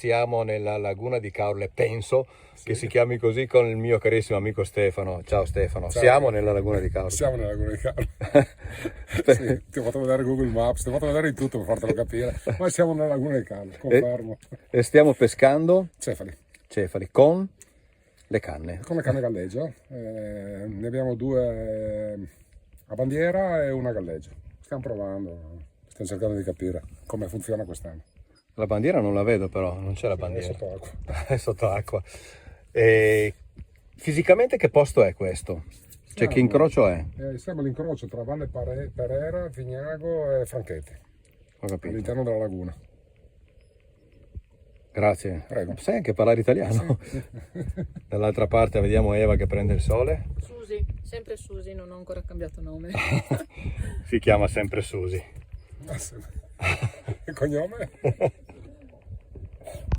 Siamo nella laguna di Caorle, penso Sì. che si chiami così, con il mio carissimo amico Stefano. Ciao Stefano, Ciao. siamo nella laguna di Caorle. Siamo nella laguna di Caorle. Sì, ti ho fatto vedere Google Maps, ti ho fatto vedere di tutto per fartelo capire, ma siamo nella laguna di Caorle, confermo. E stiamo pescando Cefali, cefali con le canne. con le canne galleggia, ne abbiamo due a bandiera e una galleggia. Stiamo provando, stiamo cercando di capire come funziona quest'anno. La bandiera non la vedo però, non c'è la È bandiera. sotto acqua. È sott'acqua. E fisicamente che posto è questo? Cioè che incrocio è? Siamo all'incrocio tra Valle Perera, Vignago e Franchetti, Ho capito. all'interno della laguna. Grazie. Prego. Sai anche parlare italiano? Dall'altra parte vediamo Eva che prende il sole. Susi, sempre Susi, non ho ancora cambiato nome. Si chiama sempre Susi. Il cognome?